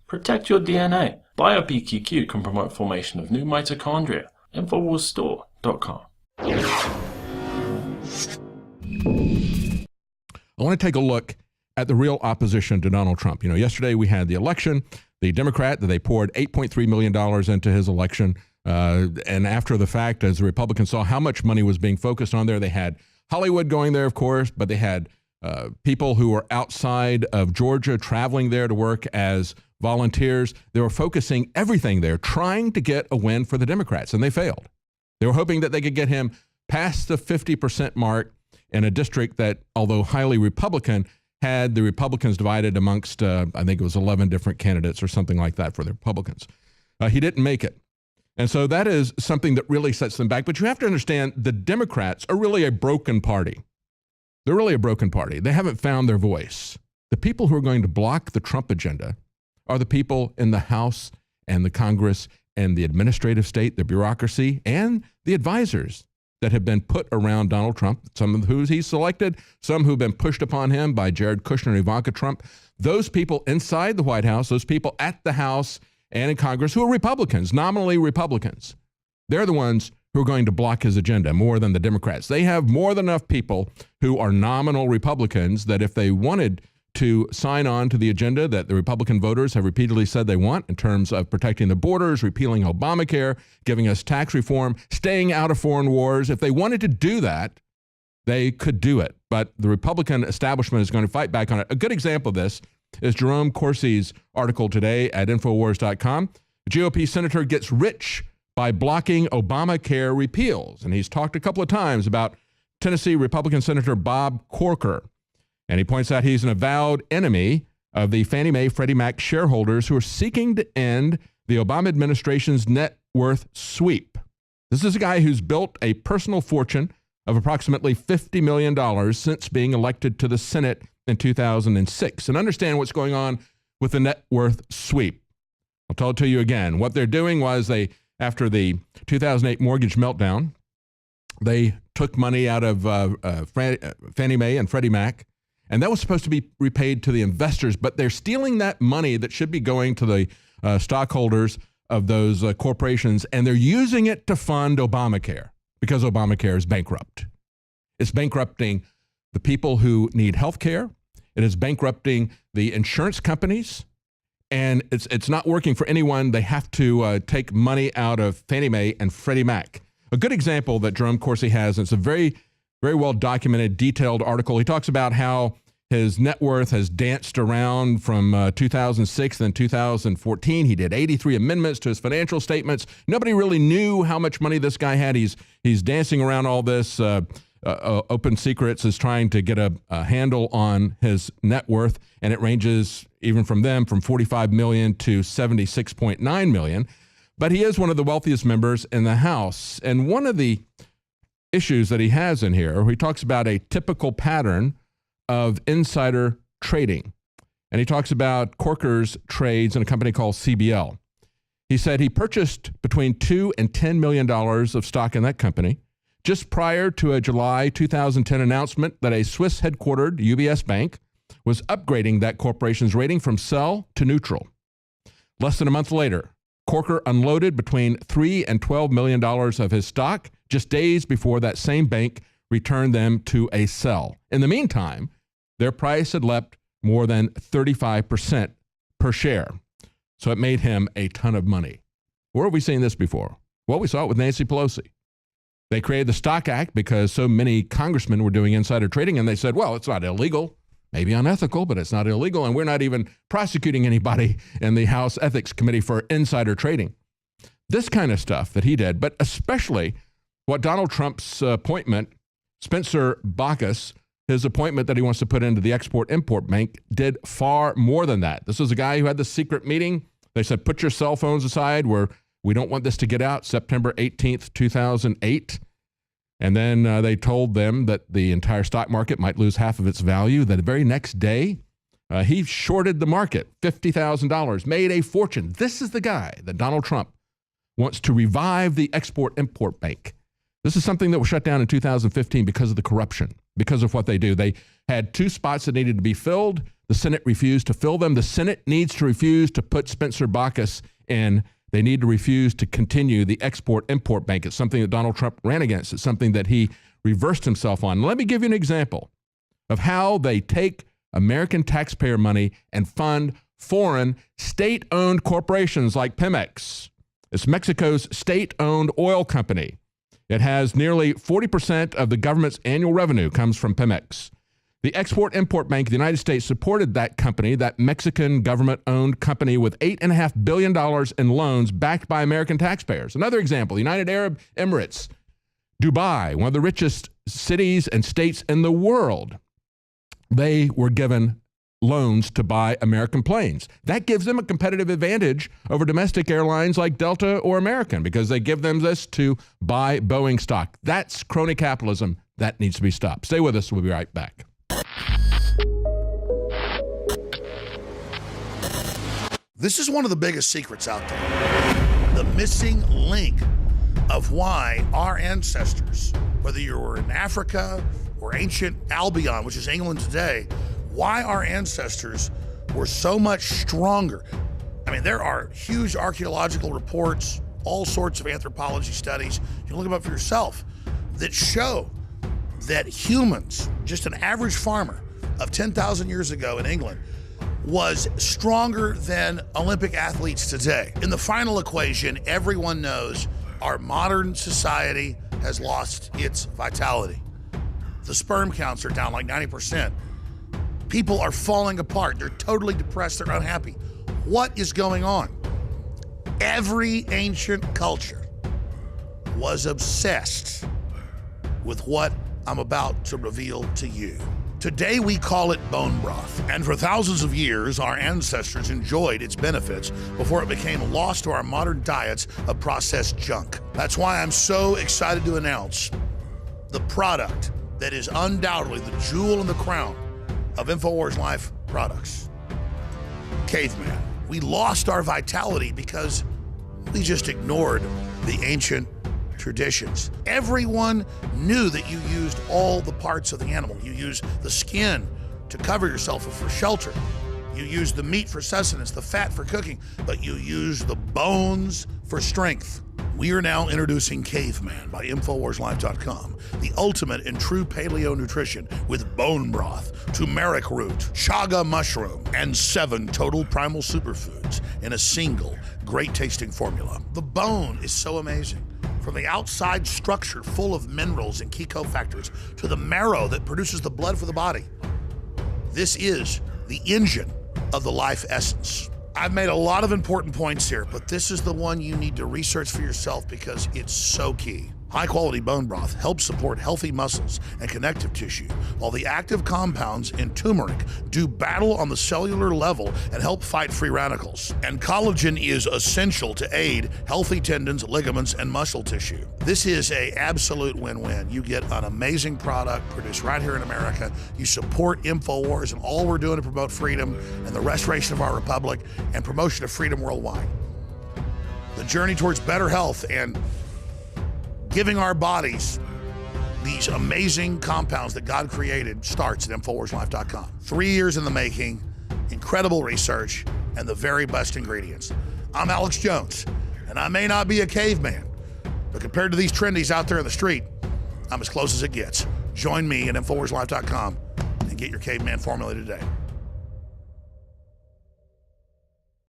Protect your DNA. BioPQQ can promote formation of new mitochondria. Infowarsstore.com. I want to take a look at the real opposition to Donald Trump. You know, yesterday we had the election. The Democrat, they poured $8.3 million into his election. And after the fact, as the Republicans saw how much money was being focused on there, they had Hollywood going there, of course, but they had people who were outside of Georgia traveling there to work as volunteers. They were focusing everything there, trying to get a win for the Democrats, and they failed. They were hoping that they could get him past the 50% mark in a district that, although highly Republican, had the Republicans divided amongst, I think it was 11 different candidates or something like that for the Republicans. He didn't make it. And so that is something that really sets them back. But you have to understand the Democrats are really a broken party. They're really a broken party. They haven't found their voice. The people who are going to block the Trump agenda are the people in the House and the Congress and the administrative state, the bureaucracy, and the advisors that have been put around Donald Trump, some of whom he's selected, some who've been pushed upon him by Jared Kushner and Ivanka Trump. Those people inside the White House, those people at the House and in Congress who are Republicans, nominally Republicans, they're the ones who are going to block his agenda more than the Democrats. They have more than enough people who are nominal Republicans that if they wanted to sign on to the agenda that the Republican voters have repeatedly said they want in terms of protecting the borders, repealing Obamacare, giving us tax reform, staying out of foreign wars, if they wanted to do that, they could do it. But the Republican establishment is going to fight back on it. A good example of this is Jerome Corsi's article today at Infowars.com. The GOP senator gets rich by blocking Obamacare repeals. And he's talked a couple of times about Tennessee Republican Senator Bob Corker. And he points out he's an avowed enemy of the Fannie Mae Freddie Mac shareholders who are seeking to end the Obama administration's net worth sweep. This is a guy who's built a personal fortune of approximately $50 million since being elected to the Senate in 2006. And understand what's going on with the net worth sweep. I'll tell it to you again. What they're doing was after the 2008 mortgage meltdown, they took money out of Fannie Mae and Freddie Mac, and that was supposed to be repaid to the investors, but they're stealing that money that should be going to the stockholders of those corporations, and they're using it to fund Obamacare because Obamacare is bankrupt. It's bankrupting the people who need health care. It is bankrupting the insurance companies, and it's not working for anyone. They have to take money out of Fannie Mae and Freddie Mac. A good example that Jerome Corsi has, and it's a very, very well documented, detailed article. He talks about how his net worth has danced around from 2006 and 2014. He did 83 amendments to his financial statements. Nobody really knew how much money this guy had. He's dancing around all this. Open Secrets is trying to get a handle on his net worth, and it ranges even from 45 million to 76.9 million. But he is one of the wealthiest members in the House. And one of the issues that he has in here, he talks about a typical pattern of insider trading. And he talks about Corker's trades in a company called CBL. He said he purchased between $2 and $10 million of stock in that company just prior to a July 2010 announcement that a Swiss headquartered UBS bank was upgrading that corporation's rating from sell to neutral. Less than a month later, Corker unloaded between $3 and $12 million of his stock just days before that same bank returned them to a sell. In the meantime, their price had leapt more than 35% per share. So it made him a ton of money. Where have we seen this before? Well, we saw it with Nancy Pelosi. They created the Stock Act because so many congressmen were doing insider trading, and they said, well, it's not illegal, maybe unethical, but it's not illegal, and we're not even prosecuting anybody in the House Ethics Committee for insider trading. This kind of stuff that he did, but especially what Donald Trump's appointment, Spencer Bacchus, his appointment that he wants to put into the Export-Import Bank, did far more than that. This was a guy who had the secret meeting. They said, put your cell phones aside, we don't want this to get out, September 18th, 2008. And then they told them that the entire stock market might lose half of its value. The very next day, he shorted the market, $50,000, made a fortune. This is the guy that Donald Trump wants to revive the Export-Import Bank. This is something that was shut down in 2015 because of the corruption, because of what they do. They had 2 spots that needed to be filled The Senate refused to fill them. The Senate needs to refuse to put Spencer Bacchus in. They need to refuse to continue the Export-Import Bank. It's something that Donald Trump ran against. It's something that he reversed himself on. Let me give you an example of how they take American taxpayer money and fund foreign state-owned corporations like Pemex. It's Mexico's state-owned oil company. It has nearly 40% of the government's annual revenue comes from Pemex. The Export-Import Bank of the United States supported that company, that Mexican government-owned company, with $8.5 billion in loans backed by American taxpayers. Another example, the United Arab Emirates, Dubai, one of the richest cities and states in the world. They were given loans to buy American planes. That gives them a competitive advantage over domestic airlines like Delta or American because they give them this to buy Boeing stock. That's crony capitalism. That needs to be stopped. Stay with us. We'll be right back. This is one of the biggest secrets out there. The missing link of why our ancestors, whether you were in Africa or ancient Albion, which is England today, why our ancestors were so much stronger. I mean, there are huge archaeological reports, all sorts of anthropology studies, you can look them up for yourself, that show that humans, just an average farmer of 10,000 years ago in England, was stronger than Olympic athletes today. In the final equation, everyone knows our modern society has lost its vitality. The sperm counts are down like 90%. People are falling apart. They're totally depressed. They're unhappy. What is going on? Every ancient culture was obsessed with what I'm about to reveal to you. Today we call it bone broth, and for thousands of years our ancestors enjoyed its benefits before it became lost to our modern diets of processed junk. That's why I'm so excited to announce the product that is undoubtedly the jewel in the crown of Infowars Life products. Caveman. We lost our vitality because we just ignored the ancient traditions. Everyone knew that you used all the parts of the animal. You used the skin to cover yourself for shelter. You used the meat for sustenance, the fat for cooking, but you used the bones for strength. We are now introducing Caveman by InfoWarsLife.com, the ultimate in true paleo nutrition with bone broth, turmeric root, chaga mushroom, and 7 total primal superfoods in a single great tasting formula. The bone is so amazing. From the outside structure full of minerals and key cofactors to the marrow that produces the blood for the body. This is the engine of the life essence. I've made a lot of important points here, but this is the one you need to research for yourself because it's so key. High-quality bone broth helps support healthy muscles and connective tissue, while the active compounds in turmeric do battle on the cellular level and help fight free radicals. And collagen is essential to aid healthy tendons, ligaments, and muscle tissue. This is an absolute win-win. You get an amazing product produced right here in America. You support Infowars and all we're doing to promote freedom and the restoration of our republic and promotion of freedom worldwide. The journey towards better health and giving our bodies these amazing compounds that God created starts at InfoWarsLife.com. 3 years in the making, incredible research, and the very best ingredients. I'm Alex Jones, and I may not be a caveman, but compared to these trendies out there in the street, I'm as close as it gets. Join me at InfoWarsLife.com and get your caveman formula today.